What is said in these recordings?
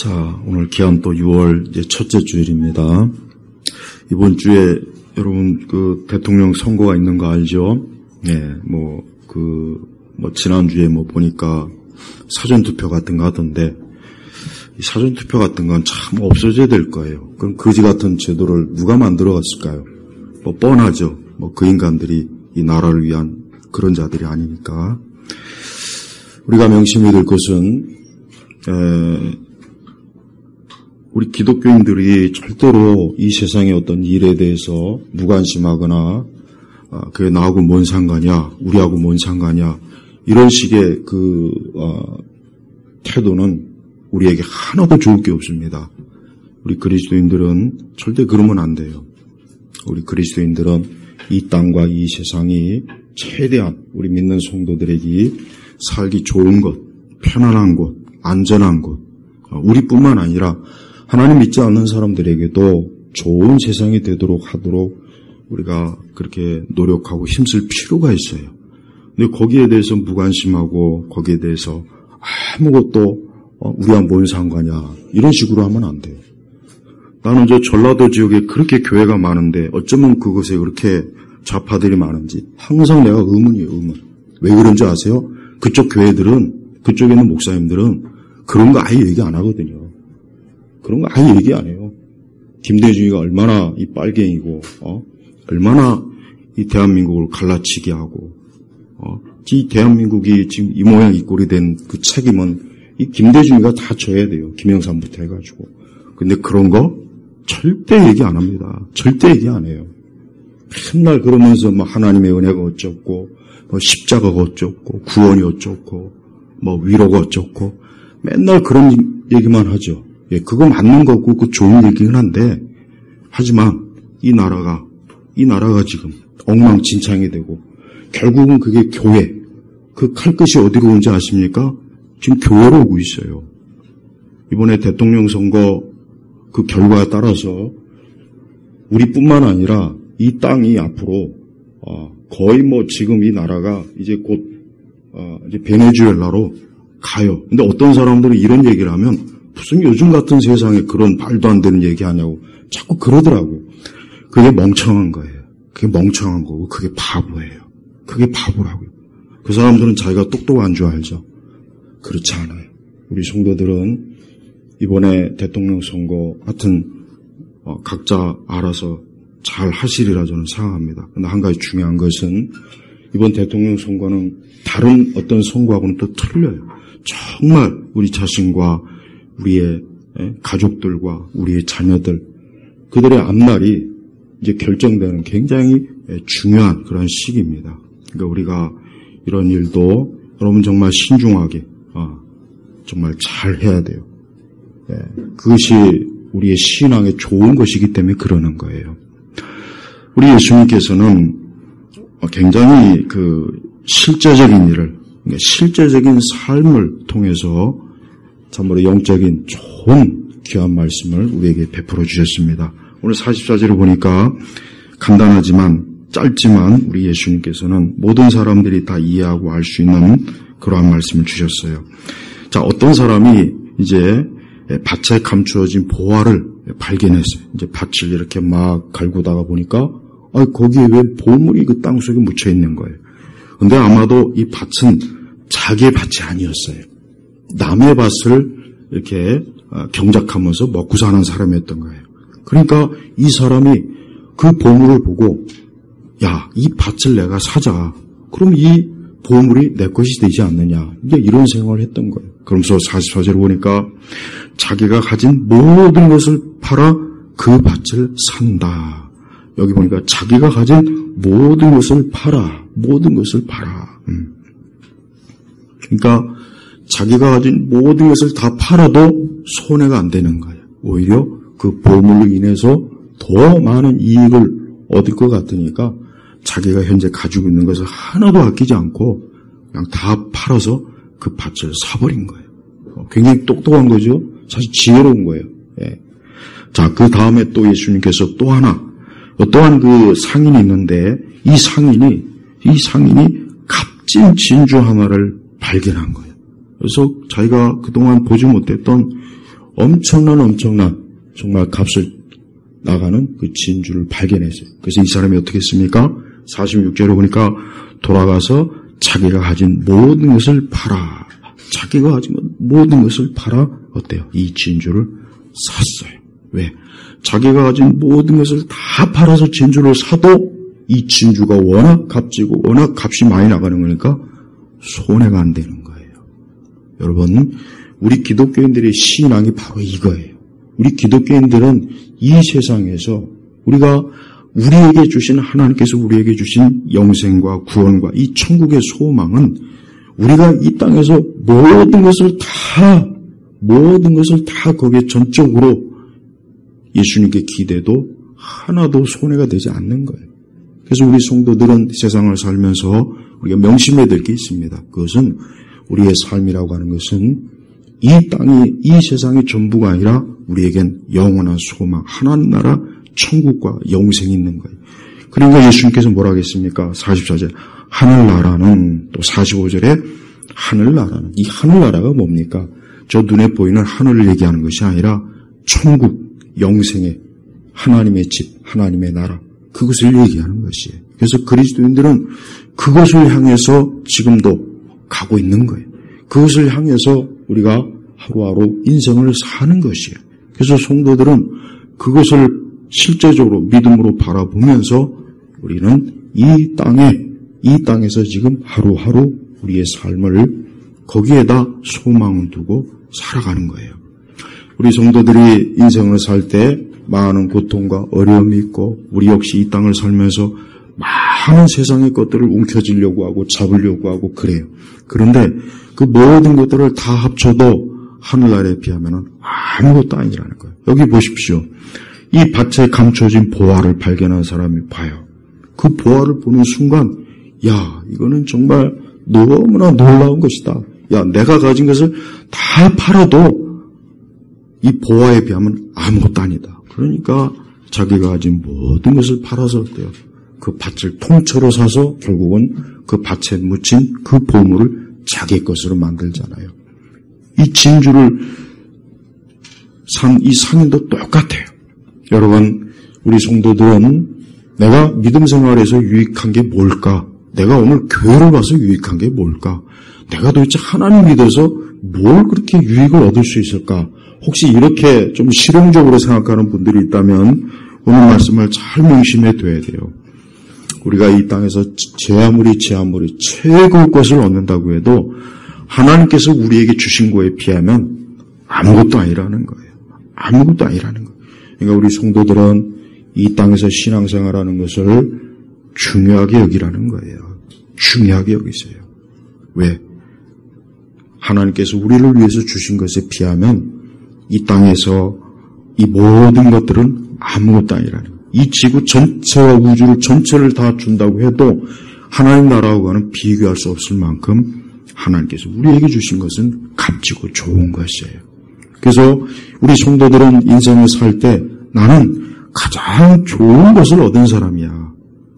자, 오늘 귀한 또 6월 이제 첫째 주일입니다. 이번 주에 여러분 대통령 선거가 있는 거 알죠? 네, 지난주에 보니까 사전투표 같은 거 하던데, 이 사전투표 같은 건 참 없어져야 될 거예요. 그럼 거지 같은 제도를 누가 만들어 갔을까요? 뻔하죠. 그 인간들이 이 나라를 위한 그런 자들이 아니니까. 우리가 명심해야 될 것은, 우리 기독교인들이 절대로 이 세상의 어떤 일에 대해서 무관심하거나, 그게 나하고 뭔 상관이야, 우리하고 뭔 상관이야, 이런 식의 태도는 우리에게 하나도 좋을 게 없습니다. 우리 그리스도인들은 절대 그러면 안 돼요. 우리 그리스도인들은 이 땅과 이 세상이 최대한 우리 믿는 성도들에게 살기 좋은 곳, 편안한 곳, 안전한 곳, 우리뿐만 아니라 하나님 믿지 않는 사람들에게도 좋은 세상이 되도록 하도록 우리가 그렇게 노력하고 힘쓸 필요가 있어요. 근데 거기에 대해서 무관심하고 거기에 대해서 아무것도 우리와 뭔 상관이야 이런 식으로 하면 안 돼요. 나는 전라도 지역에 그렇게 교회가 많은데 어쩌면 그곳에 그렇게 좌파들이 많은지 항상 내가 의문이에요. 의문. 왜 그런지 아세요? 그쪽 교회들은, 그쪽에 있는 목사님들은 그런 거 아예 얘기 안 하거든요. 그런 거 아예 얘기 안 해요. 김대중이가 얼마나 이 빨갱이고, 얼마나 이 대한민국을 갈라치게 하고, 이 대한민국이 지금 이 모양 이 꼴이 된 그 책임은 이 김대중이가 다 져야 돼요. 김영삼부터 해가지고. 근데 그런 거 절대 얘기 안 합니다. 절대 얘기 안 해요. 맨날 그러면서 하나님의 은혜가 어쩌고, 십자가가 어쩌고, 구원이 어쩌고, 위로가 어쩌고, 맨날 그런 얘기만 하죠. 예, 그거 맞는 거고, 그 좋은 얘기긴 한데, 하지만 이 나라가 지금 엉망진창이 되고, 결국은 그게 교회, 그 칼끝이 어디로 오는지 아십니까? 지금 교회로 오고 있어요. 이번에 대통령 선거 그 결과에 따라서 우리뿐만 아니라 이 땅이 앞으로 거의 지금 이 나라가 이제 곧 이제 베네수엘라로 가요. 근데 어떤 사람들은 이런 얘기를 하면 무슨 요즘 같은 세상에 그런 말도 안 되는 얘기 하냐고 자꾸 그러더라고요. 그게 멍청한 거예요. 그게 멍청한 거고 그게 바보예요. 그게 바보라고요. 그 사람들은 자기가 똑똑한 줄 알죠. 그렇지 않아요. 우리 성도들은 이번에 대통령 선거 하여튼 각자 알아서 잘 하시리라 저는 생각합니다. 그런데 한 가지 중요한 것은 이번 대통령 선거는 다른 어떤 선거하고는 또 틀려요. 정말 우리 자신과 우리의 가족들과 우리의 자녀들 그들의 앞날이 이제 결정되는 굉장히 중요한 그런 시기입니다. 그러니까 우리가 이런 일도 여러분 정말 신중하게 정말 잘 해야 돼요. 그것이 우리의 신앙에 좋은 것이기 때문에 그러는 거예요. 우리 예수님께서는 굉장히 실제적인 일을, 실제적인 삶을 통해서 참으로 영적인 좋은 귀한 말씀을 우리에게 베풀어 주셨습니다. 오늘 44절을 보니까 간단하지만 짧지만 우리 예수님께서는 모든 사람들이 다 이해하고 알 수 있는 그러한 말씀을 주셨어요. 자, 어떤 사람이 이제 밭에 감추어진 보화를 발견했어요. 이제 밭을 이렇게 막 갈구다가 보니까 거기에 왜 보물이 그 땅속에 묻혀 있는 거예요. 근데 아마도 이 밭은 자기의 밭이 아니었어요. 남의 밭을 이렇게 경작하면서 먹고 사는 사람이었던 거예요. 그러니까 이 사람이 그 보물을 보고 야, 이 밭을 내가 사자. 그럼 이 보물이 내 것이 되지 않느냐. 이제 이런 생각을 했던 거예요. 그러면서 44절을 보니까 자기가 가진 모든 것을 팔아 그 밭을 산다. 여기 보니까 자기가 가진 모든 것을 팔아. 모든 것을 팔아. 그러니까 자기가 가진 모든 것을 다 팔아도 손해가 안 되는 거예요. 오히려 그 보물로 인해서 더 많은 이익을 얻을 것 같으니까 자기가 현재 가지고 있는 것을 하나도 아끼지 않고 그냥 다 팔아서 그 밭을 사버린 거예요. 굉장히 똑똑한 거죠. 사실 지혜로운 거예요. 예. 자, 그 다음에 또 예수님께서 또 하나 어떠한 그 상인이 있는데 이 상인이 값진 진주 하나를 발견한 거예요. 그래서 자기가 그동안 보지 못했던 엄청난 정말 값을 나가는 그 진주를 발견했어요. 그래서 이 사람이 어떻게 했습니까? 46절에 보니까 돌아가서 자기가 가진 모든 것을 팔아. 자기가 가진 모든 것을 팔아 어때요? 이 진주를 샀어요. 왜? 자기가 가진 모든 것을 다 팔아서 진주를 사도 이 진주가 워낙 값지고 워낙 값이 많이 나가는 거니까 손해가 안 되는 거예요. 여러분, 우리 기독교인들의 신앙이 바로 이거예요. 우리 기독교인들은 이 세상에서 우리에게 주신 하나님께서 우리에게 주신 영생과 구원과 이 천국의 소망은 우리가 이 땅에서 모든 것을 다 거기에 전적으로 예수님께 기대도 하나도 손해가 되지 않는 거예요. 그래서 우리 성도들은 세상을 살면서 우리가 명심해야 될 게 있습니다. 그것은 우리의 삶이라고 하는 것은 이 세상의 전부가 아니라 우리에겐 영원한 소망, 하나님 나라 천국과 영생이 있는 거예요. 그러니까 예수님께서 뭐라 하겠습니까? 44절 하늘나라는, 또 45절에 하늘나라는, 이 하늘나라가 뭡니까? 저 눈에 보이는 하늘을 얘기하는 것이 아니라 천국, 영생의 하나님의 집, 하나님의 나라, 그것을 얘기하는 것이에요. 그래서 그리스도인들은 그것을 향해서 지금도 가고 있는 거예요. 그것을 향해서 우리가 하루하루 인생을 사는 것이에요. 그래서 성도들은 그것을 실제적으로 믿음으로 바라보면서 우리는 이 땅에서 지금 하루하루 우리의 삶을 거기에다 소망을 두고 살아가는 거예요. 우리 성도들이 인생을 살 때 많은 고통과 어려움이 있고 우리 역시 이 땅을 살면서 많은 세상의 것들을 움켜쥐려고 하고 잡으려고 하고 그래요. 그런데 그 모든 것들을 다 합쳐도 하늘나라에 비하면 아무것도 아니라는 거예요. 여기 보십시오. 이 밭에 감춰진 보화를 발견한 사람이 봐요. 그 보화를 보는 순간 야, 이거는 정말 너무나 놀라운 것이다. 야, 내가 가진 것을 다 팔아도 이 보화에 비하면 아무것도 아니다. 그러니까 자기가 가진 모든 것을 팔아서 어때요? 그 밭을 통째로 사서 결국은 그 밭에 묻힌 그 보물을 자기 것으로 만들잖아요. 이 진주를 산 이 상인도 똑같아요. 여러분, 우리 성도들은 내가 믿음 생활에서 유익한 게 뭘까? 내가 오늘 교회를 와서 유익한 게 뭘까? 내가 도대체 하나님 믿어서 뭘 그렇게 유익을 얻을 수 있을까? 혹시 이렇게 좀 실용적으로 생각하는 분들이 있다면 오늘 말씀을 잘 명심해 둬야 돼요. 우리가 이 땅에서 아무리 최고의 것을 얻는다고 해도 하나님께서 우리에게 주신 거에 비하면 아무것도 아니라는 거예요. 아무것도 아니라는 거예요. 그러니까 우리 성도들은 이 땅에서 신앙생활하는 것을 중요하게 여기라는 거예요. 중요하게 여기세요. 왜? 하나님께서 우리를 위해서 주신 것에 비하면 이 땅에서 이 모든 것들은 아무것도 아니라는 거예요. 이 지구 전체와 우주를 전체를 다 준다고 해도 하나님 나라하고는 비교할 수 없을 만큼 하나님께서 우리에게 주신 것은 값지고 좋은 것이에요. 그래서 우리 성도들은 인생을 살 때 나는 가장 좋은 것을 얻은 사람이야.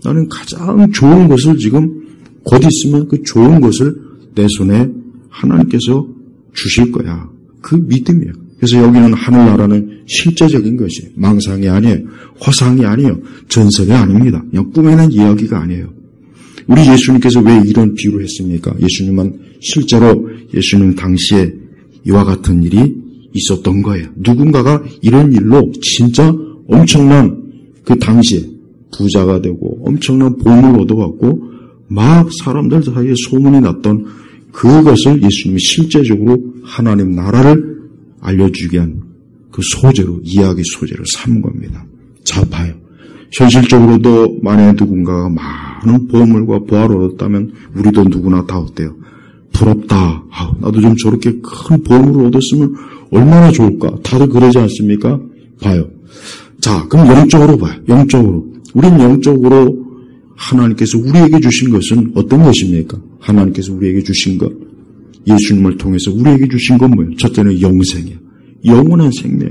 나는 가장 좋은 것을 지금 곧 있으면 그 좋은 것을 내 손에 하나님께서 주실 거야. 그 믿음이에요. 그래서 여기는 하늘나라는 실제적인 것이에요. 망상이 아니에요. 허상이 아니에요. 전설이 아닙니다. 그냥 꾸며낸 이야기가 아니에요. 우리 예수님께서 왜 이런 비유를 했습니까? 예수님은 실제로 예수님 당시에 이와 같은 일이 있었던 거예요. 누군가가 이런 일로 진짜 엄청난 그 당시에 부자가 되고 엄청난 보물을 얻어갖고 막 사람들 사이에 소문이 났던 그것을 예수님이 실제적으로 하나님 나라를 알려주게 한 그 소재로, 이야기 소재로 삼은 겁니다. 자, 봐요. 현실적으로도 만약에 누군가가 많은 보물과 보화를 얻었다면 우리도 누구나 다 어때요? 부럽다. 나도 좀 저렇게 큰 보물을 얻었으면 얼마나 좋을까? 다들 그러지 않습니까? 봐요. 자, 그럼 영적으로 봐요. 영적으로. 우린 영적으로 하나님께서 우리에게 주신 것은 어떤 것입니까? 하나님께서 우리에게 주신 것. 예수님을 통해서 우리에게 주신 건 뭐예요? 첫째는 영생이에요. 영원한 생명.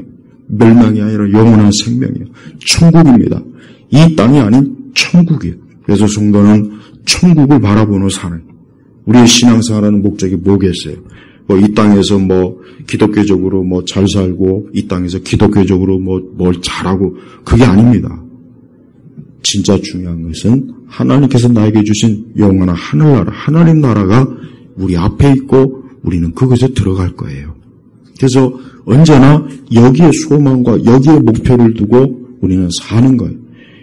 멸망이 아니라 영원한 생명이에요. 천국입니다. 이 땅이 아닌 천국이에요. 그래서 성도는 천국을 바라보는 사람. 우리의 신앙생활하는 목적이 뭐겠어요? 뭐 이 땅에서 뭐 기독교적으로 뭐 잘 살고 이 땅에서 기독교적으로 뭘 잘하고 그게 아닙니다. 진짜 중요한 것은 하나님께서 나에게 주신 영원한 하늘나라, 하나님 나라가 우리 앞에 있고 우리는 그것에 들어갈 거예요. 그래서 언제나 여기에 소망과 여기에 목표를 두고 우리는 사는 거예요.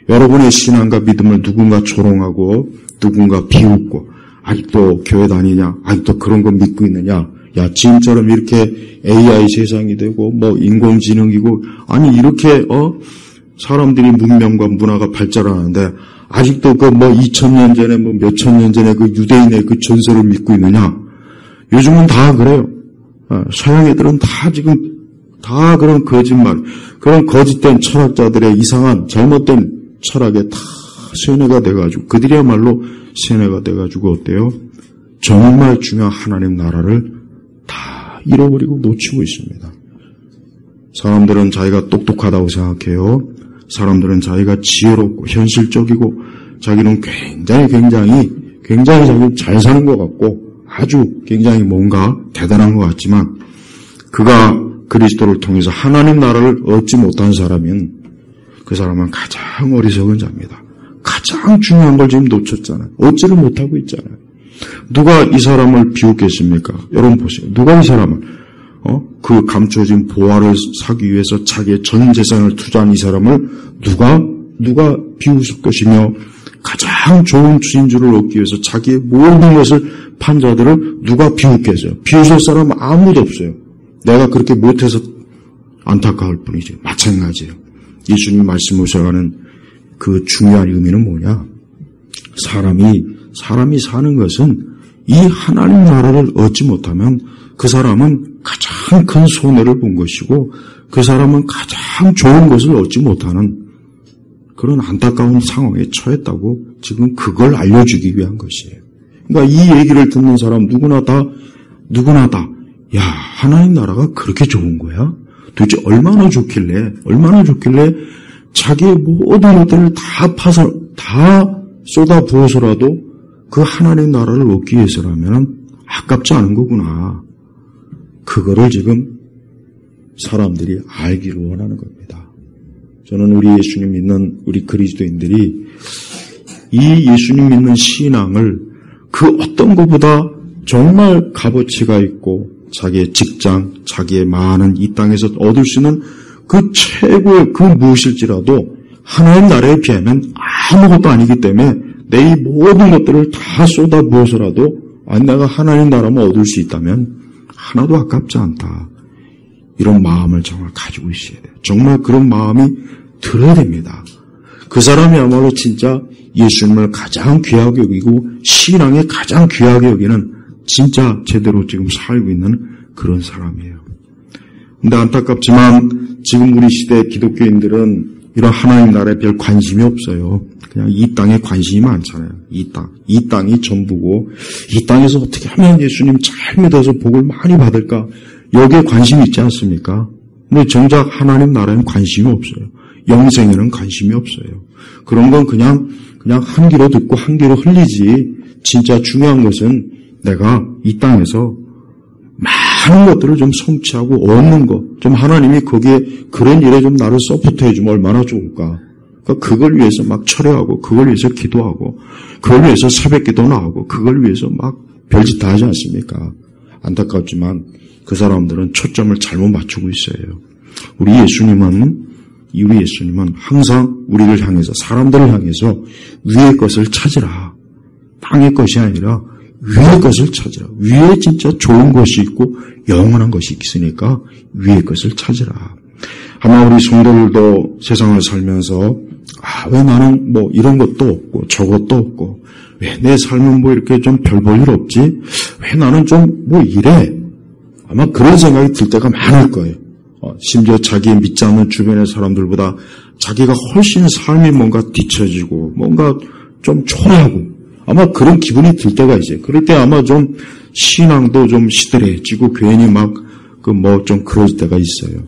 여러분의 신앙과 믿음을 누군가 조롱하고 누군가 비웃고 아직도 교회 다니냐, 아직도 그런 거 믿고 있느냐, 야 지금처럼 이렇게 AI 세상이 되고 뭐 인공지능이고 아니 이렇게 사람들이 문명과 문화가 발전하는데 아직도 그 뭐 2000년 전에 뭐 몇천 년 전에 그 유대인의 그 전설을 믿고 있느냐? 요즘은 다 그래요. 서양 애들은 다 지금 다 그런 거짓말, 그런 거짓된 철학자들의 이상한 잘못된 철학에 다 세뇌가 돼가지고 그들이야말로 세뇌가 돼가지고 어때요? 정말 중요한 하나님 나라를 다 잃어버리고 놓치고 있습니다. 사람들은 자기가 똑똑하다고 생각해요. 사람들은 자기가 지혜롭고 현실적이고 자기는 굉장히 자기 잘 사는 것 같고 아주 굉장히 뭔가 대단한 것 같지만 그가 그리스도를 통해서 하나님 나라를 얻지 못한 사람은 그 사람은 가장 어리석은 자입니다. 가장 중요한 걸 지금 놓쳤잖아요. 얻지를 못하고 있잖아요. 누가 이 사람을 비웃겠습니까? 여러분 보세요. 누가 이 사람을 그 감춰진 보화를 사기 위해서 자기의 전 재산을 투자한 이 사람을 누가 비웃을 것이며 가장 좋은 진주를 얻기 위해서 자기의 모든 것을 판 자들을 누가 비웃겠어요? 비웃을 사람은 아무도 없어요. 내가 그렇게 못해서 안타까울 뿐이지. 마찬가지예요. 예수님 말씀 오셔가는 그 중요한 의미는 뭐냐? 사람이 사는 것은 이 하나님 나라를 얻지 못하면 그 사람은 가장 큰 손해를 본 것이고 그 사람은 가장 좋은 것을 얻지 못하는 그런 안타까운 상황에 처했다고 지금 그걸 알려주기 위한 것이에요. 그러니까 이 얘기를 듣는 사람 누구나 다 야, 하나님 나라가 그렇게 좋은 거야? 도대체 얼마나 좋길래 자기의 모든 것들을 다 쏟아 부어서라도 그 하나님 나라를 얻기 위해서라면 아깝지 않은 거구나. 그거를 지금 사람들이 알기를 원하는 겁니다. 저는 우리 예수님 믿는 우리 그리스도인들이 이 예수님 믿는 신앙을 그 어떤 것보다 정말 값어치가 있고 자기의 직장, 자기의 많은 이 땅에서 얻을 수 있는 그 최고의 그 무엇일지라도 하나님 나라에 비하면 아무것도 아니기 때문에 내 이 모든 것들을 다 쏟아부어서라도 내가 하나님 나라만 얻을 수 있다면 하나도 아깝지 않다. 이런 마음을 정말 가지고 있어야 돼요. 정말 그런 마음이 들어야 됩니다. 그 사람이야말로 진짜 예수님을 가장 귀하게 여기고 신앙에 가장 귀하게 여기는 진짜 제대로 지금 살고 있는 그런 사람이에요. 근데 안타깝지만 지금 우리 시대 기독교인들은 이런 하나님 나라에 별 관심이 없어요. 그냥 이 땅에 관심이 많잖아요. 이 땅이 전부고 이 땅에서 어떻게 하면 예수님 잘 믿어서 복을 많이 받을까? 여기에 관심이 있지 않습니까? 근데 정작 하나님 나라에는 관심이 없어요. 영생에는 관심이 없어요. 그런 건 그냥 한 귀로 듣고 한 귀로 흘리지. 진짜 중요한 것은 내가 이 땅에서 많은 것들을 좀 성취하고 얻는 것, 좀 하나님이 거기에 그런 일에 좀 나를 서포트 해주면 얼마나 좋을까. 그러니까 그걸 위해서 막 철회하고, 그걸 위해서 기도하고, 그걸 위해서 새벽 기도 나오고, 그걸 위해서 막 별짓 다 하지 않습니까? 안타깝지만 그 사람들은 초점을 잘못 맞추고 있어요. 우리 예수님은 항상 우리를 향해서, 사람들을 향해서 위의 것을 찾으라. 땅의 것이 아니라 위의 것을 찾으라. 위에 진짜 좋은 것이 있고 영원한 것이 있으니까 위의 것을 찾으라. 아마 우리 성도들도 세상을 살면서 왜 나는 뭐 이런 것도 없고 저것도 없고 왜 내 삶은 뭐 이렇게 좀 별 볼 일 없지? 왜 나는 좀 뭐 이래? 아마 그런 생각이 들 때가 많을 거예요. 심지어 자기 믿지 않는 주변의 사람들보다 자기가 훨씬 삶이 뭔가 뒤처지고 뭔가 좀 초라하고 아마 그런 기분이 들 때가 있어요. 그럴 때 아마 좀 신앙도 좀 시들해지고 괜히 막 좀 그럴 때가 있어요.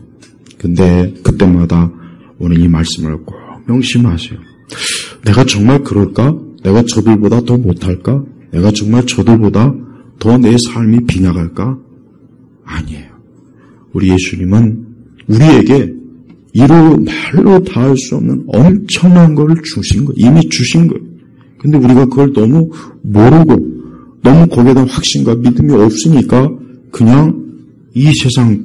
근데 그때마다 오늘 이 말씀을 꼭 명심하세요. 내가 정말 그럴까? 내가 저들보다 더 못할까? 내가 정말 저들보다 더 내 삶이 빈약할까? 아니에요. 우리 예수님은 우리에게 말로 다 할 수 없는 엄청난 걸 주신 거예요. 이미 주신 거예요. 근데 우리가 그걸 너무 모르고 너무 거기에 대한 확신과 믿음이 없으니까 그냥 이 세상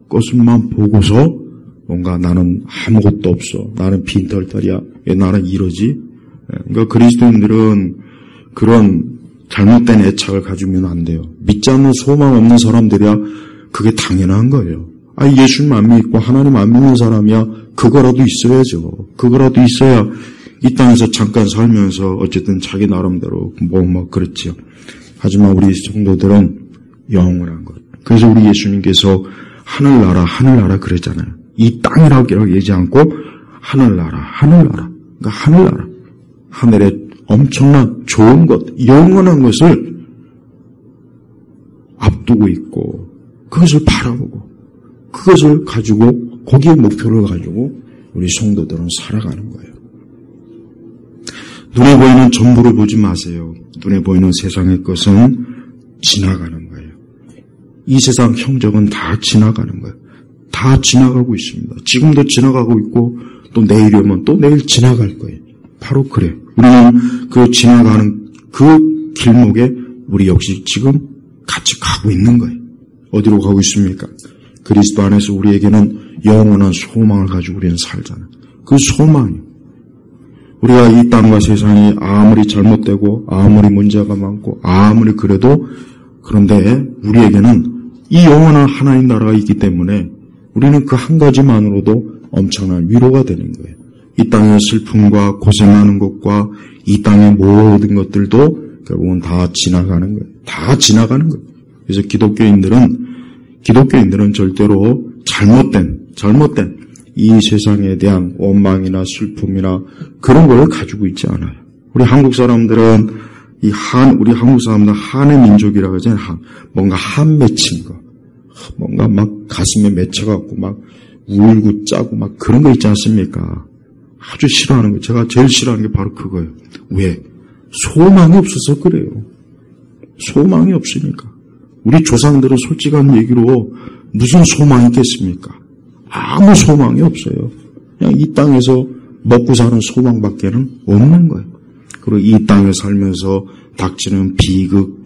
것만 보고서 뭔가 나는 아무것도 없어. 나는 빈털털이야. 왜 나는 이러지? 그러니까 그리스도인들은 그런 잘못된 애착을 가지면 안 돼요. 믿지 않는 소망 없는 사람들이야 그게 당연한 거예요. 예수님 안 믿고 하나님 안 믿는 사람이야 그거라도 있어야죠. 그거라도 있어야 이 땅에서 잠깐 살면서 어쨌든 자기 나름대로 그렇지요. 하지만 우리 성도들은 영원한 것. 그래서 우리 예수님께서 하늘나라 그랬잖아요. 이 땅이라고 얘기하지 않고 하늘나라. 그러니까 하늘나라. 하늘에 엄청난 좋은 것, 영원한 것을 앞두고 있고 그것을 바라보고 그것을 가지고 거기에 목표를 가지고 우리 성도들은 살아가는 거예요. 눈에 보이는 전부를 보지 마세요. 눈에 보이는 세상의 것은 지나가는 거예요. 이 세상 형적은 다 지나가는 거예요. 다 지나가고 있습니다. 지금도 지나가고 있고 또 내일이 오면 또 내일 지나갈 거예요. 바로 그래. 우리는 그 지나가는 그 길목에 우리 역시 지금 같이 가고 있는 거예요. 어디로 가고 있습니까? 그리스도 안에서 우리에게는 영원한 소망을 가지고 우리는 살잖아요. 그 소망이 우리가 이 땅과 세상이 아무리 잘못되고 아무리 문제가 많고 아무리 그래도 그런데 우리에게는 이 영원한 하나님 나라가 있기 때문에 우리는 그 한 가지만으로도 엄청난 위로가 되는 거예요. 이 땅의 슬픔과 고생하는 것과 이 땅의 모든 것들도 결국은 다 지나가는 거예요. 다 지나가는 거예요. 그래서 기독교인들은 절대로 잘못된 이 세상에 대한 원망이나 슬픔이나 그런 걸 가지고 있지 않아요. 우리 한국 사람들은 우리 한국 사람들은 한의 민족이라고 하잖아요. 뭔가 한 맺힌 거. 뭔가 막 가슴에 맺혀갖고 막 울고 짜고 막 그런 거 있지 않습니까? 아주 싫어하는 거. 제가 제일 싫어하는 게 바로 그거예요. 왜? 소망이 없어서 그래요. 소망이 없으니까. 우리 조상들은 솔직한 얘기로 무슨 소망이 있겠습니까? 아무 소망이 없어요. 그냥 이 땅에서 먹고 사는 소망밖에는 없는 거예요. 그리고 이 땅에 살면서 닥치는 비극,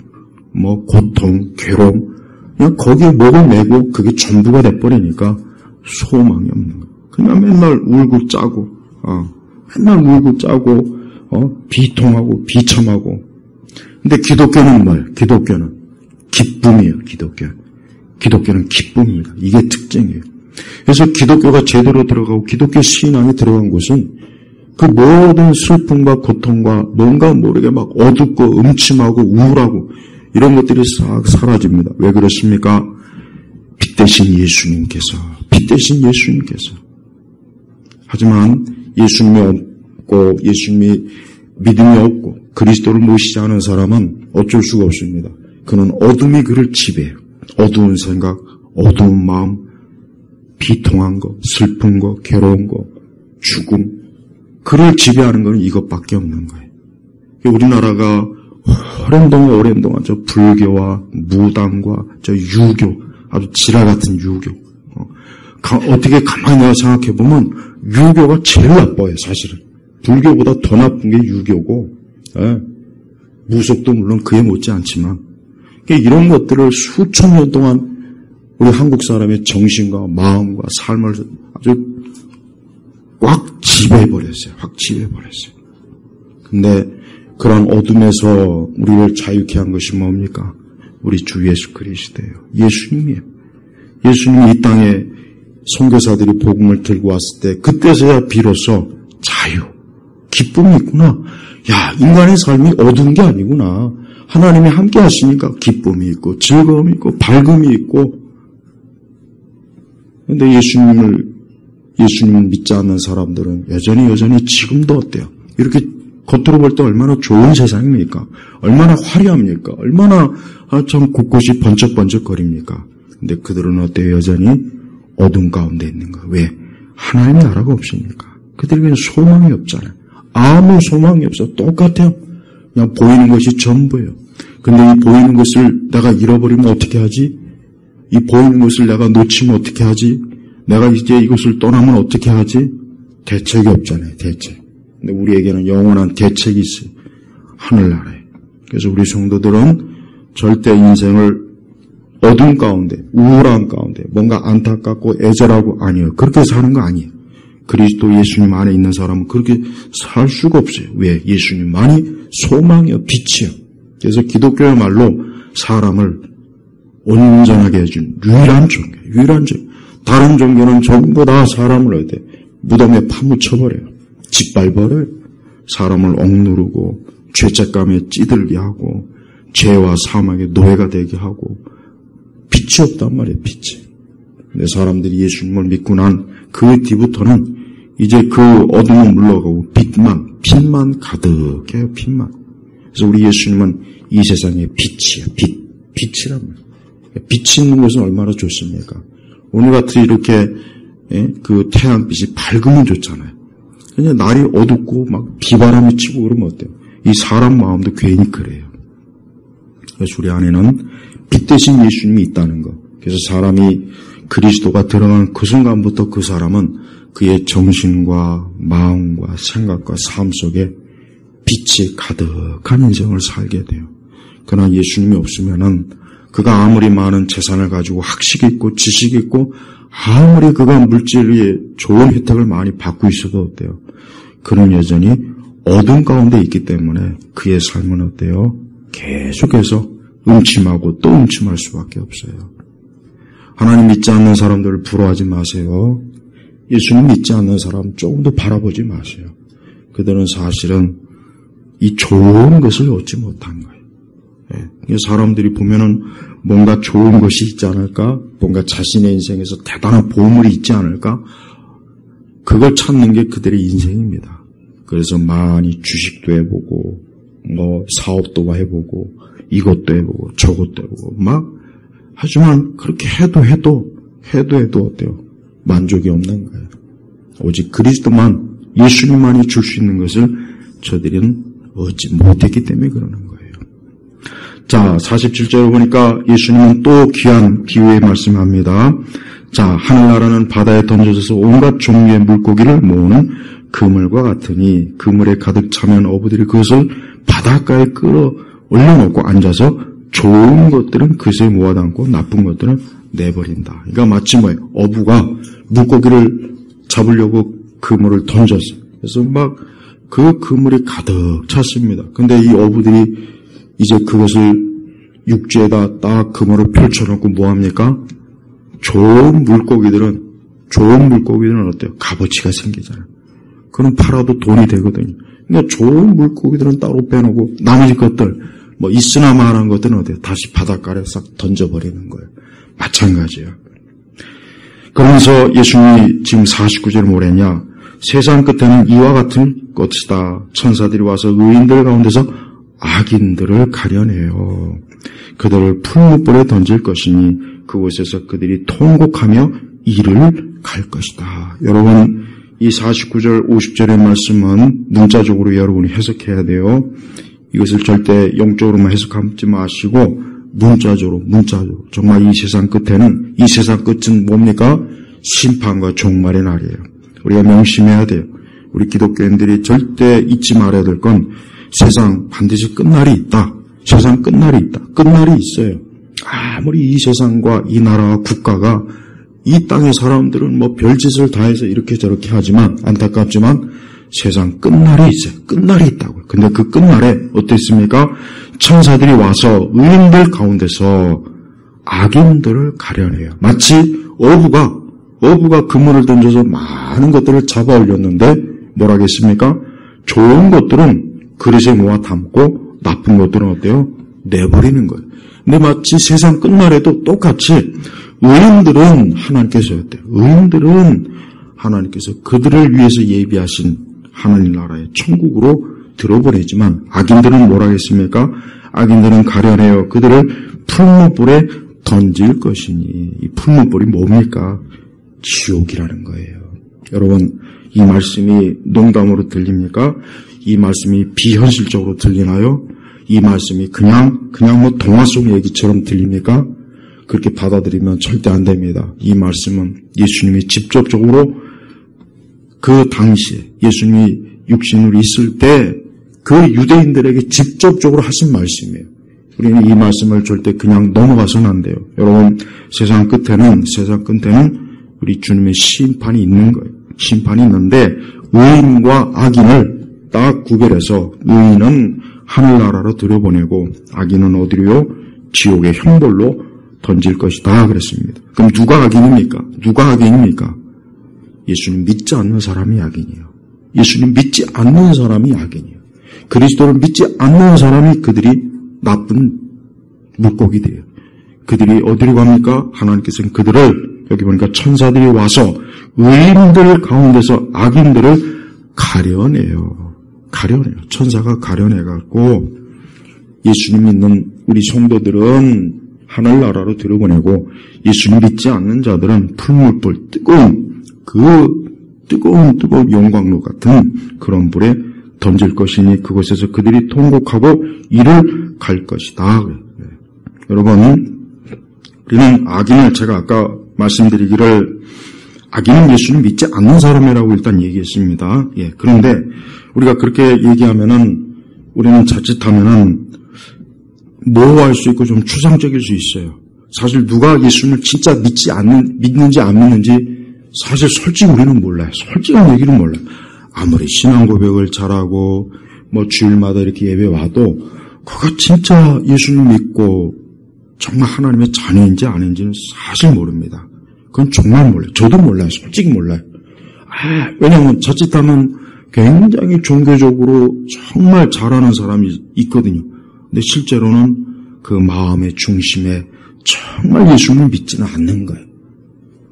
고통, 괴로움, 그냥 거기에 목을 매고 그게 전부가 돼버리니까 소망이 없는 거예요. 그냥 맨날 울고 짜고, 비통하고, 비참하고. 근데 기독교는 뭐예요? 기독교는 기쁨이에요, 기독교는 기쁨입니다. 이게 특징이에요. 그래서 기독교가 제대로 들어가고 기독교 신앙이 들어간 곳은 그 모든 슬픔과 고통과 뭔가 모르게 막 어둡고 음침하고 우울하고 이런 것들이 싹 사라집니다. 왜 그렇습니까? 빛 대신 예수님께서. 하지만 예수님이 없고 예수님이 믿음이 없고 그리스도를 모시지 않은 사람은 어쩔 수가 없습니다. 그는 어둠이 그를 지배해요. 어두운 생각, 어두운 마음, 비통한 거, 슬픈 거, 괴로운 거, 죽음. 그를 지배하는 건 이것밖에 없는 거예요. 우리나라가 오랜 동안 저 불교와 무당과 저 유교, 아주 지라 같은 유교. 어떻게 가만히 내가 생각해보면 유교가 제일 나빠요, 사실은. 불교보다 더 나쁜 게 유교고, 무속도 물론 그에 못지 않지만, 이런 것들을 수천 년 동안 우리 한국 사람의 정신과 마음과 삶을 아주 꽉 지배해버렸어요. 근데 그런 어둠에서 우리를 자유케 한 것이 뭡니까? 우리 주 예수 그리스도예요. 예수님이에요. 예수님이 이 땅에 선교사들이 복음을 들고 왔을 때 그때서야 비로소 자유, 기쁨이 있구나. 야, 인간의 삶이 어두운 게 아니구나. 하나님이 함께 하시니까 기쁨이 있고 즐거움이 있고 밝음이 있고. 그런데 예수님을 믿지 않는 사람들은 여전히 지금도 어때요? 이렇게 겉으로 볼 때 얼마나 좋은 세상입니까? 얼마나 화려합니까? 얼마나 참 곳곳이 번쩍번쩍거립니까? 근데 그들은 어때요? 여전히 어둠 가운데 있는 거예요. 왜? 하나님의 나라가 없으니까. 그들에게는 소망이 없잖아요. 아무 소망이 없어. 똑같아요. 그냥 보이는 것이 전부예요. 근데 이 보이는 것을 내가 잃어버리면 어떻게 하지? 이 보이는 것을 내가 놓치면 어떻게 하지? 내가 이제 이것을 떠나면 어떻게 하지? 대책이 없잖아요, 대책. 근데 우리에게는 영원한 대책이 있어요. 하늘나라에. 그래서 우리 성도들은 절대 인생을 어둠 가운데, 우울한 가운데, 뭔가 안타깝고 애절하고 아니에요. 그렇게 사는 거 아니에요. 그리스도 예수님 안에 있는 사람은 그렇게 살 수가 없어요. 왜? 예수님만이 소망이요, 빛이요. 그래서 기독교의 말로 사람을 온전하게 해준 유일한 종교, 유일한 종교. 다른 종교는 전부 다 사람을 어디 무덤에 파묻혀버려요. 짓밟아버려요. 사람을 억누르고 죄책감에 찌들게 하고 죄와 사망의 노예가 되게 하고 빛이 없단 말이에요. 빛이. 근데 사람들이 예수님을 믿고 난 그 뒤부터는 이제 그 어둠은 물러가고 빛만 가득해요. 빛만. 그래서 우리 예수님은 이 세상의 빛이에요. 빛이란 말이에요. 빛이 있는 것은 얼마나 좋습니까? 오늘 같이 이렇게 그 태양빛이 밝으면 좋잖아요. 그냥 날이 어둡고 막 비바람이 치고 그러면 어때요? 이 사람 마음도 괜히 그래요. 그래서 우리 안에는 빛 대신 예수님이 있다는 거. 그래서 사람이 그리스도가 들어간 그 순간부터 그 사람은 그의 정신과 마음과 생각과 삶 속에 빛이 가득한 인생을 살게 돼요. 그러나 예수님이 없으면은 그가 아무리 많은 재산을 가지고 학식이 있고 지식이 있고 아무리 그가 물질의 좋은 혜택을 많이 받고 있어도 어때요? 그는 여전히 어둠 가운데 있기 때문에 그의 삶은 어때요? 계속해서 음침하고 또 음침할 수밖에 없어요. 하나님 믿지 않는 사람들을 부러워하지 마세요. 예수님 믿지 않는 사람 조금도 바라보지 마세요. 그들은 사실은 이 좋은 것을 얻지 못한 거예요. 사람들이 보면은 뭔가 좋은 것이 있지 않을까? 뭔가 자신의 인생에서 대단한 보물이 있지 않을까? 그걸 찾는 게 그들의 인생입니다. 그래서 많이 주식도 해보고, 사업도 해보고, 이것도 해보고, 저것도 해보고, 하지만 그렇게 해도 어때요? 만족이 없는 거예요. 오직 그리스도만, 예수님만이 줄 수 있는 것을 저들은 얻지 못했기 때문에 그러는 거예요. 자, 47절에 보니까 예수님은 또 귀한 비유의 말씀합니다. 자, 하늘나라는 바다에 던져져서 온갖 종류의 물고기를 모으는 그물과 같으니 그물에 가득 차면 어부들이 그것을 바닷가에 끌어 올려놓고 앉아서 좋은 것들은 그새 모아담고 나쁜 것들은 내버린다. 그러니까 마치 어부가 물고기를 잡으려고 그물을 던졌어요. 그래서 그 그물이 가득 찼습니다. 근데 이 어부들이 이제 그것을 육지에다 딱 그물을 펼쳐놓고 뭐합니까? 좋은 물고기들은 어때요? 값어치가 생기잖아요. 그럼 팔아도 돈이 되거든요. 그러니까 좋은 물고기들은 따로 빼놓고 나머지 것들 있으나 마나한 것들은 어때요? 다시 바닷가에 싹 던져버리는 거예요. 마찬가지예요. 그러면서 예수님이 지금 49절에 뭐랬냐? 세상 끝에는 이와 같은 것이다. 천사들이 와서 의인들 가운데서 악인들을 가려내요. 그들을 풀무불에 던질 것이니 그곳에서 그들이 통곡하며 이를 갈 것이다. 여러분, 이 49절, 50절의 말씀은 문자적으로 여러분이 해석해야 돼요. 이것을 절대 영적으로만 해석하지 마시고 문자적으로 정말 이 세상 끝은 뭡니까? 심판과 종말의 날이에요. 우리가 명심해야 돼요. 우리 기독교인들이 절대 잊지 말아야 될 건 세상 반드시 끝날이 있다. 세상 끝날이 있다. 끝날이 있어요. 아무리 이 세상과 이 나라와 국가가 이 땅의 사람들은 별짓을 다 해서 이렇게 저렇게 하지만 안타깝지만 세상 끝날이 있어요. 끝날이 있다고요. 근데 그 끝날에 어땠습니까? 천사들이 와서 의인들 가운데서 악인들을 가려내요. 마치 어부가 그물을 던져서 많은 것들을 잡아 올렸는데 뭐라겠습니까? 좋은 것들은 그릇에 모아 담고 나쁜 것들은 어때요? 내버리는 거예요. 근데 마치 세상 끝날에도 똑같이 의인들은 하나님께서 어때요? 의인들은 하나님께서 그들을 위해서 예비하신 하나님 나라의 천국으로 들어보내지만 악인들은 뭐라 했습니까? 악인들은 가려내어 그들을 풀무불에 던질 것이니 이 풀무불이 뭡니까? 지옥이라는 거예요. 여러분, 이 말씀이 농담으로 들립니까? 이 말씀이 비현실적으로 들리나요? 이 말씀이 그냥 동화 속 얘기처럼 들립니까? 그렇게 받아들이면 절대 안 됩니다. 이 말씀은 예수님이 직접적으로 그 당시에 예수님이 육신으로 있을 때 그 유대인들에게 직접적으로 하신 말씀이에요. 우리는 이 말씀을 절대 그냥 넘어가서는 안 돼요. 여러분, 세상 끝에는 우리 주님의 심판이 있는 거예요. 심판이 있는데 의인과 악인을 딱 구별해서 의인은 하늘나라로 들여보내고 악인은 어디로요? 지옥의 형벌로 던질 것이다 그랬습니다. 그럼 누가 악인입니까? 누가 악인입니까? 예수님 믿지 않는 사람이 악인이에요. 예수님 믿지 않는 사람이 악인이에요. 그리스도를 믿지 않는 사람이 그들이 나쁜 물고기 돼요. 그들이 어디로 갑니까? 하나님께서는 그들을 여기 보니까 천사들이 와서 의인들 가운데서 악인들을 가려내요. 천사가 가려내갖고 예수님 믿는 우리 성도들은 하늘나라로 들여보내고 예수님 믿지 않는 자들은 풀물불 뜨거운 영광로 같은 그런 불에 던질 것이니 그곳에서 그들이 통곡하고 이를 갈 것이다. 여러분, 우리는 악인을 제가 아까 말씀드리기를 악인은 예수님 믿지 않는 사람이라고 일단 얘기했습니다. 예. 그런데 우리가 그렇게 얘기하면은 우리는 자칫하면은 모호할 수 있고 좀 추상적일 수 있어요. 사실 누가 예수님을 진짜 믿는지 안 믿는지 사실 솔직히 우리는 몰라요. 솔직한 얘기는 몰라요. 아무리 신앙 고백을 잘하고 뭐 주일마다 이렇게 예배 와도 그가 진짜 예수님 믿고 정말 하나님의 자녀인지 아닌지는 사실 모릅니다. 그건 정말 몰라요. 저도 몰라요. 솔직히 몰라요. 왜냐하면 자칫하면 굉장히 종교적으로 정말 잘하는 사람이 있거든요. 근데 실제로는 그 마음의 중심에 정말 예수님을 믿지는 않는 거예요.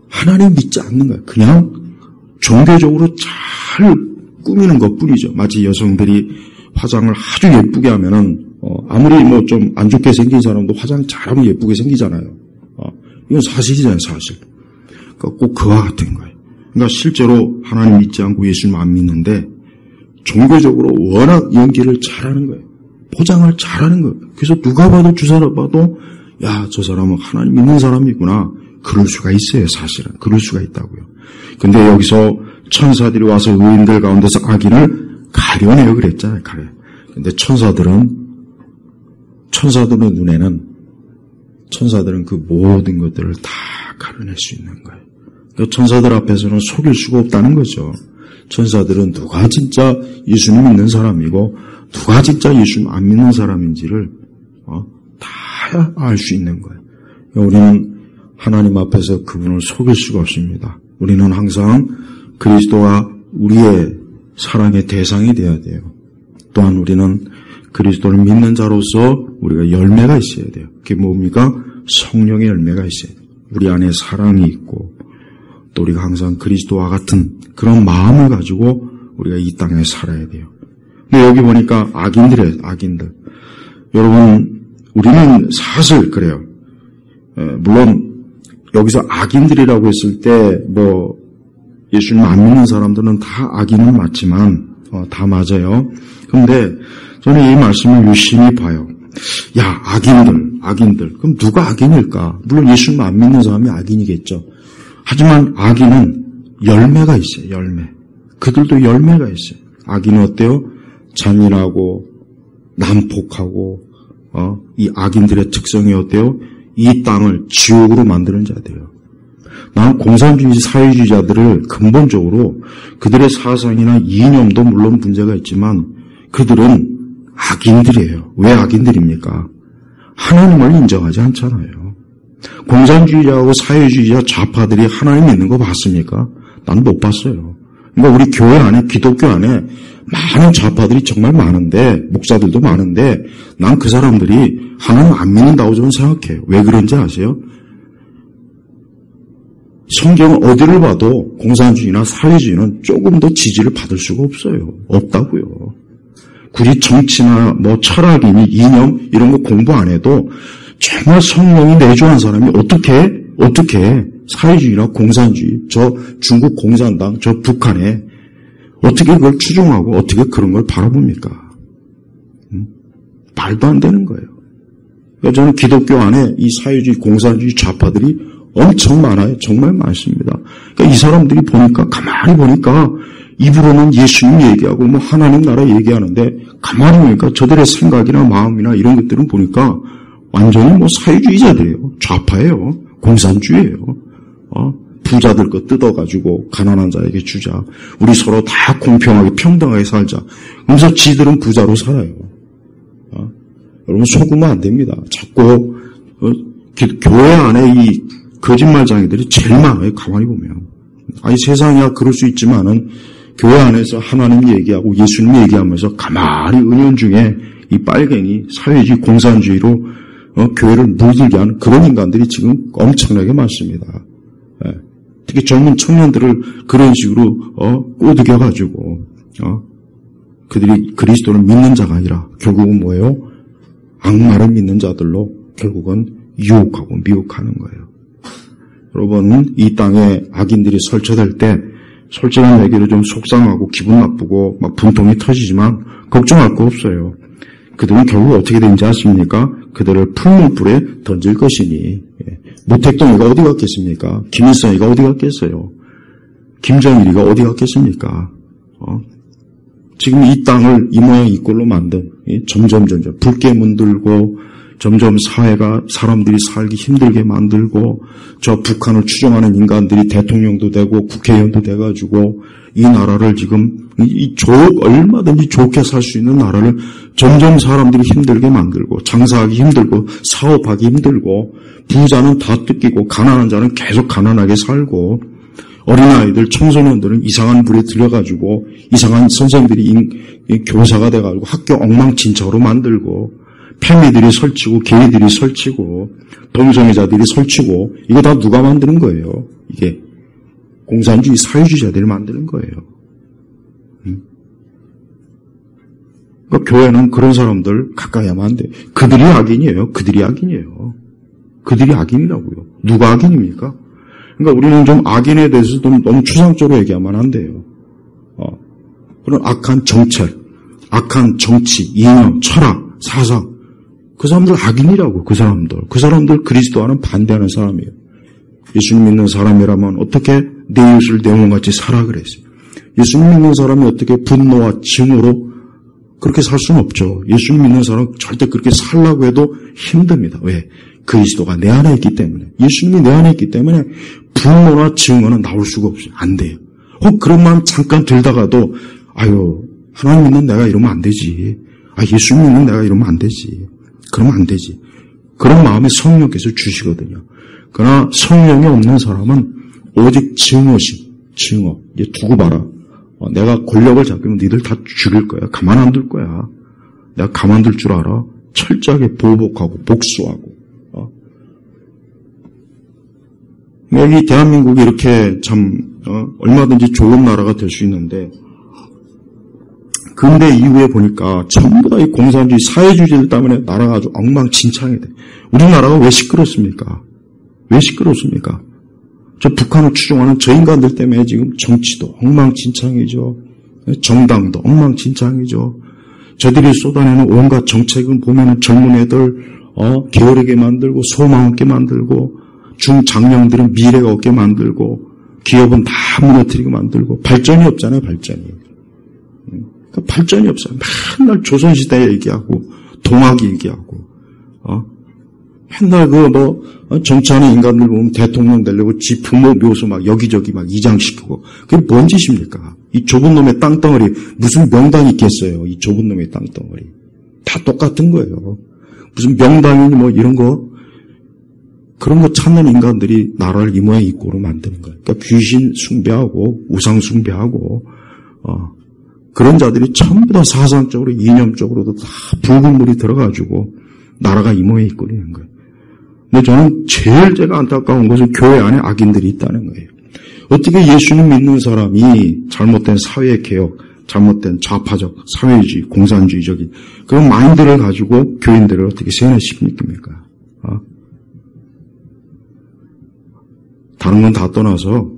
하나님 믿지 않는 거예요. 그냥 종교적으로 잘 꾸미는 것뿐이죠. 마치 여성들이 화장을 아주 예쁘게 하면은 아무리 뭐 좀 안 좋게 생긴 사람도 화장 잘하면 예쁘게 생기잖아요. 이건 사실이잖아요, 사실. 그러니까 꼭 그와 같은 거예요. 그러니까 실제로 하나님 믿지 않고 예수님 안 믿는데 종교적으로 워낙 연기를 잘하는 거예요. 포장을 잘하는 거예요. 그래서 누가 봐도 주사를 봐도 야, 저 사람은 하나님 믿는 사람이구나. 그럴 수가 있어요, 사실은. 그럴 수가 있다고요. 근데 여기서 천사들이 와서 의인들 가운데서 악인을 가려내요 그랬잖아요, 가려. 근데 천사들은 그 모든 것들을 다 가려낼 수 있는 거예요. 그러니까 천사들 앞에서는 속일 수가 없다는 거죠. 천사들은 누가 진짜 예수님 믿는 사람이고 누가 진짜 예수님 안 믿는 사람인지를 다 알 수 있는 거예요. 우리는 하나님 앞에서 그분을 속일 수가 없습니다. 우리는 항상 그리스도가 우리의 사랑의 대상이 되어야 돼요. 또한 우리는 그리스도를 믿는 자로서 우리가 열매가 있어야 돼요. 그게 뭡니까? 성령의 열매가 있어야 돼요. 우리 안에 사랑이 있고 또 우리가 항상 그리스도와 같은 그런 마음을 가지고 우리가 이 땅에 살아야 돼요. 근데 여기 보니까 악인들. 여러분, 우리는 사실 그래요. 물론 여기서 악인들이라고 했을 때 예수님 안 믿는 사람들은 다 악인은 맞지만 다 맞아요. 그런데 저는 이 말씀을 유심히 봐요. 야, 악인들. 그럼 누가 악인일까? 물론 예수님 안 믿는 사람이 악인이겠죠. 하지만 악인은 열매가 있어요. 열매. 그들도 열매가 있어요. 악인은 어때요? 잔인하고 난폭하고 이 악인들의 특성이 어때요? 이 땅을 지옥으로 만드는 자들이에요. 난 공산주의 사회주의자들을 근본적으로 그들의 사상이나 이념도 물론 문제가 있지만 그들은 악인들이에요. 왜 악인들입니까? 하나님을 인정하지 않잖아요. 공산주의자하고 사회주의자 좌파들이 하나님 믿는 거 봤습니까? 난 못 봤어요. 그러니까 우리 교회 안에, 기독교 안에 많은 좌파들이 정말 많은데, 목사들도 많은데, 난 그 사람들이 하나님 안 믿는다고 저는 생각해요. 왜 그런지 아세요? 성경 어디를 봐도 공산주의나 사회주의는 조금 더 지지를 받을 수가 없어요. 없다고요. 굳이 정치나 철학이니 이념 이런 거 공부 안 해도 정말 성령이 내주한 사람이 어떻게 사회주의나 공산주의, 저 중국 공산당, 저 북한에 어떻게 그걸 추종하고 어떻게 그런 걸 바라봅니까? 말도 안 되는 거예요. 그러니까 저는 기독교 안에 이 사회주의, 공산주의 좌파들이 엄청 많아요. 정말 많습니다. 그러니까 이 사람들이 보니까, 가만히 보니까 입으로는 예수님 얘기하고 뭐 하나님 나라 얘기하는데 가만히 보니까 저들의 생각이나 마음이나 이런 것들은 보니까 완전히 뭐 사회주의자들이에요. 좌파예요. 공산주의예요. 부자들 거 뜯어가지고 가난한 자에게 주자. 우리 서로 다 공평하게 평등하게 살자. 그래서 지들은 부자로 살아요. 여러분 속으면 안 됩니다. 자꾸 교회 안에 이 거짓말장애들이 제일 많아요. 가만히 보면. 아니 세상이야 그럴 수 있지만은 교회 안에서 하나님 얘기하고 예수님 얘기하면서 가만히 은연중에 이 빨갱이 사회주의 공산주의로 교회를 물들게 하는 그런 인간들이 지금 엄청나게 많습니다. 특히 젊은 청년들을 그런 식으로 꼬드겨가지고 그들이 그리스도를 믿는 자가 아니라 결국은 뭐예요? 악마를 믿는 자들로 결국은 유혹하고 미혹하는 거예요. 여러분 이 땅에 악인들이 설치될 때 솔직한 얘기로 좀 속상하고 기분 나쁘고 막 분통이 터지지만 걱정할 거 없어요. 그들은 결국 어떻게 되는지 아십니까? 그들을 풀문불에 던질 것이니. 모택동이가 어디 갔겠습니까? 김일성이가 어디 갔겠어요? 김정일이가 어디 갔겠습니까? 지금 이 땅을 이 모양 이 꼴로 만든 점점 붉게 문들고 점점 사회가 사람들이 살기 힘들게 만들고 저 북한을 추종하는 인간들이 대통령도 되고 국회의원도 돼가지고 이 나라를 지금 얼마든지 좋게 살 수 있는 나라를 점점 사람들이 힘들게 만들고 장사하기 힘들고 사업하기 힘들고 부자는 다 뜯기고 가난한 자는 계속 가난하게 살고 어린아이들 청소년들은 이상한 불에 들여가지고 이상한 선생들이 교사가 돼가지고 학교 엉망진창으로 만들고 패미들이 설치고 게이들이 설치고 동성애자들이 설치고 이거 다 누가 만드는 거예요? 이게 공산주의 사회주의자들이 만드는 거예요. 그러니까 교회는 그런 사람들 가까이 하면 안 돼. 그들이 악인이에요. 그들이 악인이에요. 그들이 악인이라고요. 누가 악인입니까? 그러니까 우리는 좀 악인에 대해서 좀 너무 추상적으로 얘기하면 안 돼요. 그런 악한 정책, 악한 정치, 이념, 철학, 사상 그 사람들 악인이라고. 그 사람들 그리스도와는 반대하는 사람이에요. 예수님 믿는 사람이라면 어떻게 내 이웃을 내 몸같이 살아 그랬어요. 예수님 믿는 사람이 어떻게 분노와 증오로 그렇게 살 수는 없죠. 예수님 믿는 사람은 절대 그렇게 살라고 해도 힘듭니다. 왜? 그리스도가 내 안에 있기 때문에. 예수님이 내 안에 있기 때문에 분노나 증오는 나올 수가 없어요. 안 돼요. 혹 그런 마음 잠깐 들다가도 아유 하나님 믿는 내가 이러면 안 되지. 예수님 믿는 내가 이러면 안 되지. 그러면 안 되지. 그런 마음에 성령께서 주시거든요. 그러나 성령이 없는 사람은 오직 증오. 이제 두고 봐라. 내가 권력을 잡히면 니들 다 죽일 거야. 가만 안 둘 거야. 내가 가만둘 줄 알아. 철저하게 보복하고 복수하고. 여기 대한민국이 이렇게 참 얼마든지 좋은 나라가 될 수 있는데 근대 이후에 보니까 전부 다 이 공산주의 사회주의들 때문에 나라가 아주 엉망진창이 돼. 우리나라가 왜 시끄럽습니까? 왜 시끄럽습니까? 저 북한을 추종하는 저 인간들 때문에 지금 정치도 엉망진창이죠. 정당도 엉망진창이죠. 저들이 쏟아내는 온갖 정책은 보면은 젊은 애들 게으르게 만들고 소망 없게 만들고 중장년들은 미래가 없게 만들고 기업은 다 무너뜨리게 만들고 발전이 없잖아요. 발전이. 그러니까 발전이 없어요. 맨날 조선시대 얘기하고 동학 얘기하고 맨날 정치하는 인간들 보면 대통령 되려고 지 부모 묘소 막 여기저기 막 이장시키고 그게 뭔 짓입니까? 이 좁은 놈의 땅덩어리 무슨 명당이 있겠어요? 이 좁은 놈의 땅덩어리 다 똑같은 거예요. 무슨 명당이니 뭐 이런 거 그런 거 찾는 인간들이 나라를 이 모양 이 꼴로 만드는 거예요. 그러니까 귀신 숭배하고 우상 숭배하고 그런 자들이 전부 다 사상적으로 이념적으로도 다 붉은 물이 들어가지고 나라가 이 모양 이 꼴이는 거예요. 근데 저는 제가 안타까운 것은 교회 안에 악인들이 있다는 거예요. 어떻게 예수님 믿는 사람이 잘못된 사회개혁, 잘못된 좌파적, 사회주의, 공산주의적인 그런 마인드를 가지고 교인들을 어떻게 세뇌시킵니까? 다른 건 다 떠나서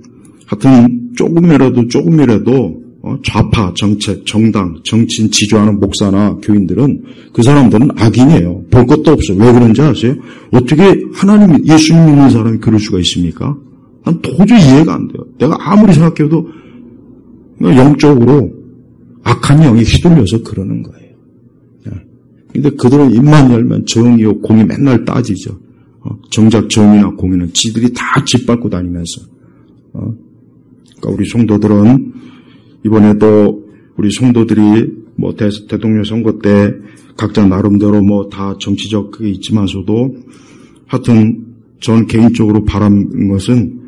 하여튼 조금이라도 좌파, 정책, 정당, 정치인 지지하는 목사나 교인들은 그 사람들은 악인이에요. 볼 것도 없어요. 왜 그런지 아세요? 어떻게 하나님, 예수님 믿는 사람이 그럴 수가 있습니까? 난 도저히 이해가 안 돼요. 내가 아무리 생각해도 영적으로 악한 영이 휘둘려서 그러는 거예요. 근데 그들은 입만 열면 정의요 공이 맨날 따지죠. 정작 정의나 공의는 지들이 다 짓밟고 다니면서. 그러니까 우리 성도들은 이번에도 우리 성도들이 뭐 대통령 선거 때 각자 나름대로 뭐 다 정치적 그게 있지만서도 하여튼 저는 개인적으로 바라는 것은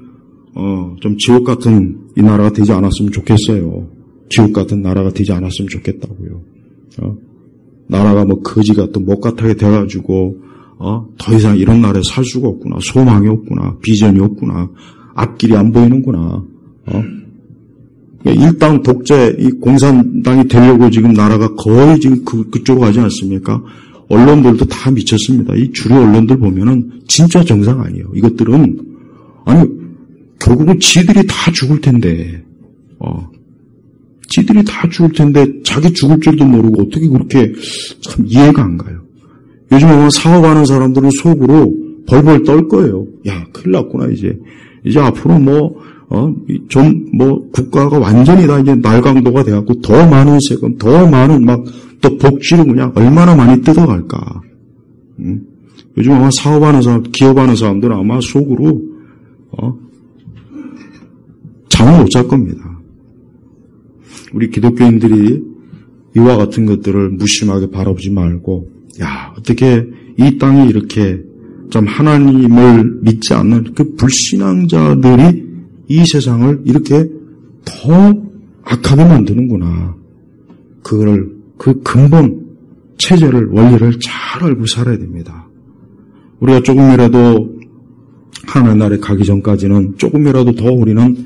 좀 지옥 같은 이 나라가 되지 않았으면 좋겠어요. 지옥 같은 나라가 되지 않았으면 좋겠다고요. 나라가 뭐 거지 같은 못 같하게 돼가지고 더 이상 이런 나라에 살 수가 없구나. 소망이 없구나. 비전이 없구나. 앞길이 안 보이는구나. 일당 독재, 이 공산당이 되려고 지금 나라가 거의 지금 그쪽으로 가지 않습니까? 언론들도 다 미쳤습니다. 이 주류 언론들 보면은 진짜 정상 아니에요. 이것들은, 결국은 지들이 다 죽을 텐데, 지들이 다 죽을 텐데, 자기 죽을 줄도 모르고 어떻게 그렇게 참 이해가 안 가요. 요즘에 보면 사업하는 사람들은 속으로 벌벌 떨 거예요. 야, 큰일 났구나, 이제. 이제 앞으로 국가가 완전히 다 이제 날강도가 돼갖고 더 많은 세금, 더 많은 또 복지를 그냥 얼마나 많이 뜯어갈까. 요즘 아마 사업하는 사람, 기업하는 사람들은 아마 속으로, 잠을 못 잘 겁니다. 우리 기독교인들이 이와 같은 것들을 무심하게 바라보지 말고, 어떻게 이 땅이 이렇게 참 하나님을 믿지 않는 그 불신앙자들이 이 세상을 이렇게 더 악하게 만드는구나. 그 근본 체제를, 원리를 잘 알고 살아야 됩니다. 우리가 조금이라도 하나님 나라에 가기 전까지는 조금이라도 더 우리는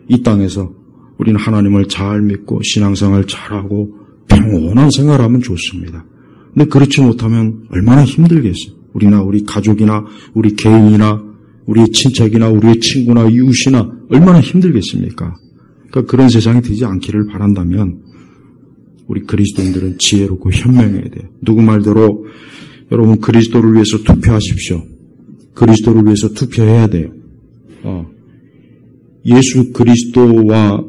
이 땅에서 우리는 하나님을 잘 믿고 신앙생활 잘하고 평온한 생활하면 좋습니다. 근데 그렇지 못하면 얼마나 힘들겠어요. 우리나 우리 가족이나 우리 개인이나 우리의 친척이나 우리의 친구나 이웃이나 얼마나 힘들겠습니까? 그러니까 그런 세상이 되지 않기를 바란다면 우리 그리스도인들은 지혜롭고 현명해야 돼요. 누구 말대로 여러분 그리스도를 위해서 투표하십시오. 그리스도를 위해서 투표해야 돼요. 예수 그리스도와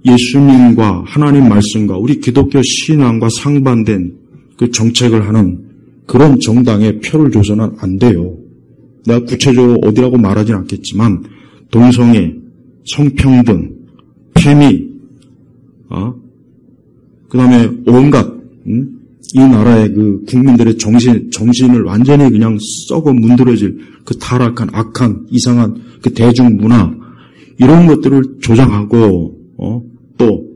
예수님과 하나님 말씀과 우리 기독교 신앙과 상반된 그 정책을 하는 그런 정당에 표를 줘서는 안 돼요. 내가 구체적으로 어디라고 말하진 않겠지만 동성애, 성평등, 페미, 그다음에 온갖 이 나라의 그 국민들의 정신을 완전히 그냥 썩어 문드러질 그 타락한 악한 이상한 그 대중문화 이런 것들을 조장하고 또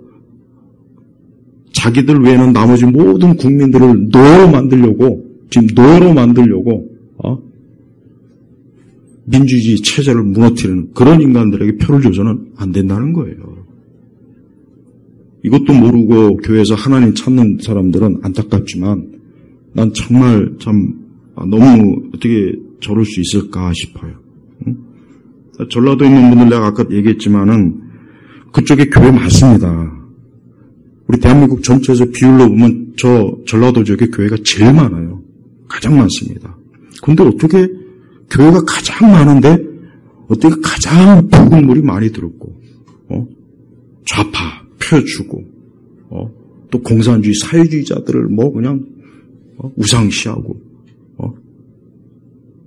자기들 외에는 나머지 모든 국민들을 노예로 만들려고 지금 노예로 만들려고 민주주의 체제를 무너뜨리는 그런 인간들에게 표를 줘서는 안 된다는 거예요. 이것도 모르고 교회에서 하나님 찾는 사람들은 안타깝지만 난 정말 참 너무 어떻게 저럴 수 있을까 싶어요. 전라도에 있는 분들 내가 아까 얘기했지만은 그쪽에 교회 많습니다. 우리 대한민국 전체에서 비율로 보면 저 전라도 지역에 교회가 제일 많아요. 가장 많습니다. 근데 어떻게 교회가 가장 많은데 어떻게 가장 붉은 물이 많이 들었고 좌파 펴주고 또 공산주의 사회주의자들을 그냥 우상시하고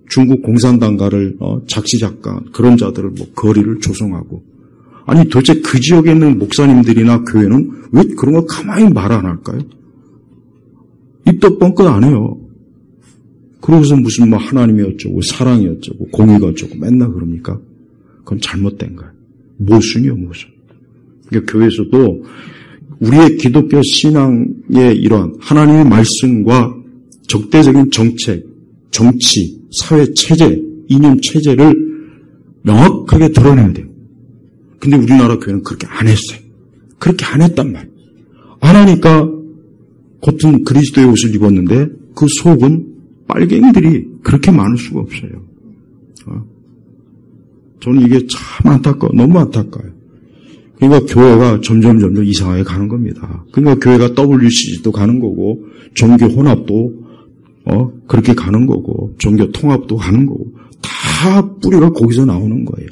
중국 공산당가를 작시작가 그런 자들을 거리를 조성하고 아니 도대체 그 지역에 있는 목사님들이나 교회는 왜 그런 거 가만히 말 안 할까요? 입도 뻥끗 안 해요. 그러고서 무슨 하나님이 어쩌고 사랑이 어쩌고 공의가 어쩌고 맨날 그럽니까? 그건 잘못된 거예요. 모순이요 모순. 그러니까 교회에서도 우리의 기독교 신앙의 이러한 하나님의 말씀과 적대적인 정책, 정치, 사회 체제, 이념 체제를 명확하게 드러내야 돼요. 근데 우리나라 교회는 그렇게 안 했어요. 그렇게 안 했단 말이에요. 안 하니까 겉은 그리스도의 옷을 입었는데 그 속은 빨갱이들이 그렇게 많을 수가 없어요. 저는 이게 참 안타까워. 너무 안타까워요. 그러니까 교회가 점점 이상하게 가는 겁니다. 그러니까 교회가 WCG도 가는 거고, 종교 혼합도, 그렇게 가는 거고, 종교 통합도 가는 거고, 다 뿌리가 거기서 나오는 거예요.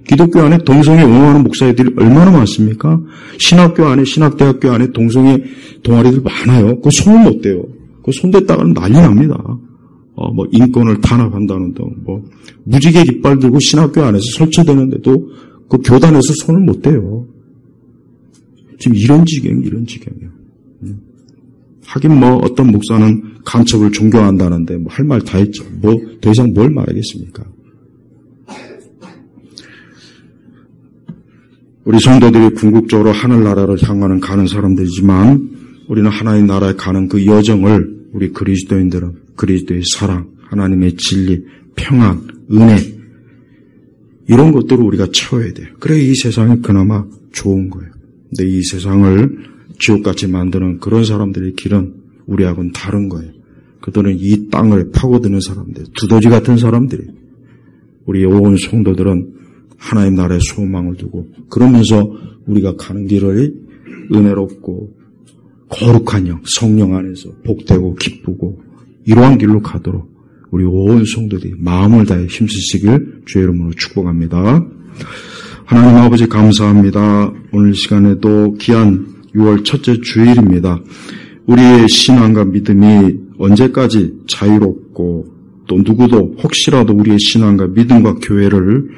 기독교 안에 동성애 옹호하는 목사들이 얼마나 많습니까? 신학교 안에, 신학대학교 안에 동성애 동아리들 많아요. 그거 손을 못 대요. 그거 손댔다가는 난리 납니다. 뭐 인권을 탄압한다는 등, 뭐 무지개 깃발 들고 신학교 안에서 설치되는데도 그 교단에서 손을 못 대요. 지금 이런 지경이에요. 하긴 뭐 어떤 목사는 간첩을 존경한다는데 뭐 할 말 다 했죠. 뭐 더 이상 뭘 말하겠습니까? 우리 성도들이 궁극적으로 하늘나라를 향하는 가는 사람들이지만 우리는 하나님 나라에 가는 그 여정을 우리 그리스도인들은 그리스도의 사랑, 하나님의 진리, 평안, 은혜 이런 것들을 우리가 채워야 돼요. 그래 이 세상이 그나마 좋은 거예요. 근데 이 세상을 지옥같이 만드는 그런 사람들의 길은 우리하고는 다른 거예요. 그들은 이 땅을 파고드는 사람들, 두더지 같은 사람들이 우리 온 성도들은 하나님 나라의 소망을 두고 그러면서 우리가 가는 길을 은혜롭고 거룩한 영, 성령 안에서 복되고 기쁘고 이러한 길로 가도록 우리 온 성도들이 마음을 다해 힘쓰시길 주의 이름으로 축복합니다. 하나님 아버지 감사합니다. 오늘 시간에도 귀한 6월 첫째 주일입니다. 우리의 신앙과 믿음이 언제까지 자유롭고 또 누구도 혹시라도 우리의 신앙과 믿음과 교회를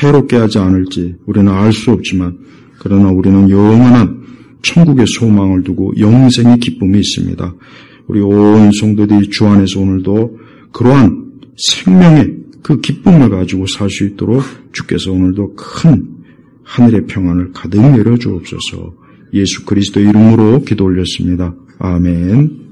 해롭게 하지 않을지 우리는 알 수 없지만 그러나 우리는 영원한 천국의 소망을 두고 영생의 기쁨이 있습니다. 우리 온 성도들이 주 안에서 오늘도 그러한 생명의 그 기쁨을 가지고 살 수 있도록 주께서 오늘도 큰 하늘의 평안을 가득 내려주옵소서. 예수 그리스도의 이름으로 기도 올렸습니다. 아멘.